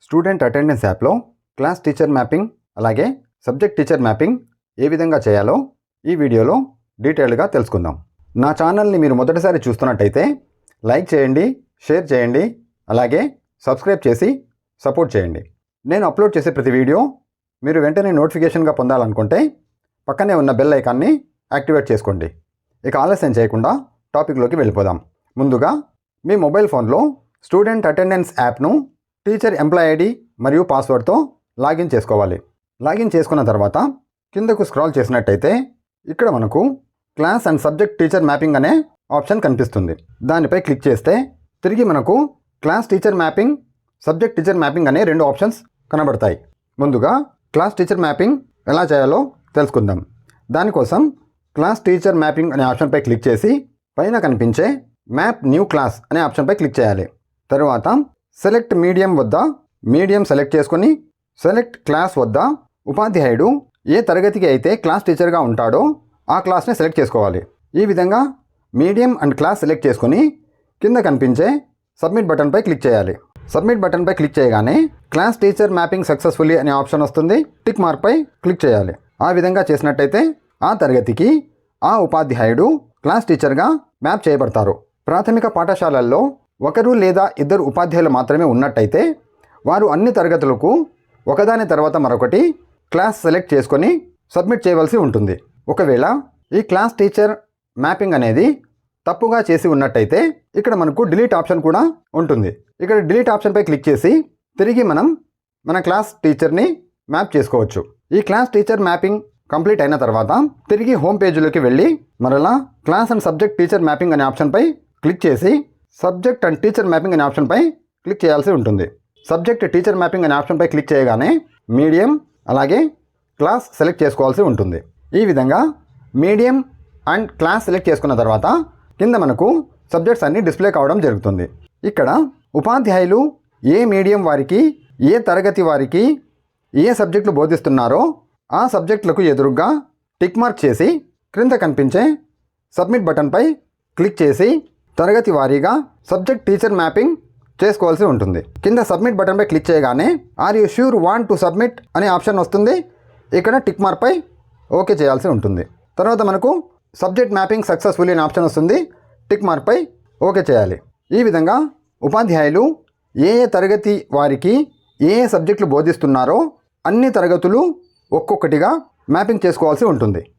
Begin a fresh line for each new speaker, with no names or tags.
Student attendance యాప్లో class teacher mapping అలాగే subject teacher mapping ఏ విధంగా చేయాలో ఈ వీడియోలో డీటెయిల్డ్గా తెలుసుకుందాం. నా ఛానల్ని మీరు మొదటిసారి చూస్తున్నట్టయితే లైక్ చేయండి, షేర్ చేయండి, అలాగే సబ్స్క్రైబ్ చేసి సపోర్ట్ చేయండి. నేను అప్లోడ్ చేసే ప్రతి వీడియో మీరు వెంటనే నోటిఫికేషన్గా పొందాలనుకుంటే పక్కనే ఉన్న బెల్ ఐకాన్ని యాక్టివేట్ చేసుకోండి. ఇక ఆలస్యం చేయకుండా టాపిక్లోకి వెళ్ళిపోదాం. ముందుగా మీ మొబైల్ ఫోన్లో స్టూడెంట్ అటెండెన్స్ యాప్ను టీచర్ ఎంప్లాయ్ ఐడి మరియు పాస్వర్డ్తో లాగిన్ చేసుకోవాలి. లాగిన్ చేసుకున్న తర్వాత కిందకు స్క్రాల్ చేసినట్టయితే ఇక్కడ మనకు class and subject teacher mapping అనే ఆప్షన్ కనిపిస్తుంది. దానిపై క్లిక్ చేస్తే తిరిగి మనకు class teacher mapping, subject teacher mapping అనే రెండు ఆప్షన్స్ కనబడతాయి. ముందుగా క్లాస్ టీచర్ మ్యాపింగ్ ఎలా చేయాలో తెలుసుకుందాం. దానికోసం క్లాస్ టీచర్ మ్యాపింగ్ అనే ఆప్షన్పై క్లిక్ చేసి పైన కనిపించే మ్యాప్ న్యూ క్లాస్ అనే ఆప్షన్పై క్లిక్ చేయాలి. తరువాత సెలెక్ట్ మీడియం వద్ద మీడియం సెలెక్ట్ చేసుకొని సెలెక్ట్ క్లాస్ వద్ద ఉపాధ్యాయుడు ఏ తరగతికి అయితే క్లాస్ టీచర్గా ఉంటాడో ఆ క్లాస్ని సెలెక్ట్ చేసుకోవాలి. ఈ విధంగా మీడియం అండ్ క్లాస్ సెలెక్ట్ చేసుకొని కింద కనిపించే సబ్మిట్ బటన్పై క్లిక్ చేయాలి. సబ్మిట్ బటన్పై క్లిక్ చేయగానే క్లాస్ టీచర్ మ్యాపింగ్ సక్సెస్ఫుల్లీ అనే ఆప్షన్ వస్తుంది. టిక్ మార్క్పై క్లిక్ చేయాలి. ఆ విధంగా చేసినట్టయితే ఆ తరగతికి ఆ ఉపాధ్యాయుడు క్లాస్ టీచర్గా మ్యాప్ చేయబడతారు. ప్రాథమిక పాఠశాలల్లో ఒకరు లేదా ఇద్దరు ఉపాధ్యాయులు మాత్రమే ఉన్నట్టయితే వారు అన్ని తరగతులకు ఒకదాని తర్వాత మరొకటి క్లాస్ సెలెక్ట్ చేసుకొని సబ్మిట్ చేయవలసి ఉంటుంది. ఒకవేళ ఈ క్లాస్ టీచర్ మ్యాపింగ్ అనేది తప్పుగా చేసి ఉన్నట్టయితే ఇక్కడ మనకు డిలీట్ ఆప్షన్ కూడా ఉంటుంది. ఇక్కడ డిలీట్ ఆప్షన్పై క్లిక్ చేసి తిరిగి మనం మన క్లాస్ టీచర్ని మ్యాప్ చేసుకోవచ్చు. ఈ క్లాస్ టీచర్ మ్యాపింగ్ కంప్లీట్ అయిన తర్వాత తిరిగి హోమ్ పేజీలోకి వెళ్ళి మరలా class and subject teacher mapping అనే ఆప్షన్పై క్లిక్ చేసి సబ్జెక్ట్ అండ్ టీచర్ మ్యాపింగ్ అనే ఆప్షన్పై క్లిక్ చేయాల్సి ఉంటుంది. సబ్జెక్ట్ టీచర్ మ్యాపింగ్ అనే ఆప్షన్పై క్లిక్ చేయగానే మీడియం అలాగే క్లాస్ సెలెక్ట్ చేసుకోవాల్సి ఉంటుంది. ఈ విధంగా మీడియం అండ్ క్లాస్ సెలెక్ట్ చేసుకున్న తర్వాత కింద మనకు సబ్జెక్ట్స్ అన్నీ డిస్ప్లే కావడం జరుగుతుంది. ఇక్కడ ఉపాధ్యాయులు ఏ మీడియం వారికి, ఏ తరగతి వారికి ఏ సబ్జెక్టులు బోధిస్తున్నారో ఆ సబ్జెక్టులకు ఎదురుగా టిక్ మార్క్ చేసి క్రింద కనిపించే సబ్మిట్ బటన్పై క్లిక్ చేసి తరగతి వారీగా సబ్జెక్ట్ టీచర్ మ్యాపింగ్ చేసుకోవాల్సి ఉంటుంది. కింద సబ్మిట్ బటన్పై క్లిక్ చేయగానే are you sure want to submit అనే ఆప్షన్ వస్తుంది. ఇక్కడ టిక్ మార్క్పై ఓకే చేయాల్సి ఉంటుంది. తర్వాత మనకు సబ్జెక్ట్ మ్యాపింగ్ సక్సెస్ఫుల్ అనే ఆప్షన్ వస్తుంది. టిక్ మార్క్పై ఓకే చేయాలి. ఈ విధంగా ఉపాధ్యాయులు ఏ ఏ తరగతి వారికి ఏ ఏ సబ్జెక్టులు బోధిస్తున్నారో అన్ని తరగతులు ఒక్కొక్కటిగా మ్యాపింగ్ చేసుకోవాల్సి ఉంటుంది.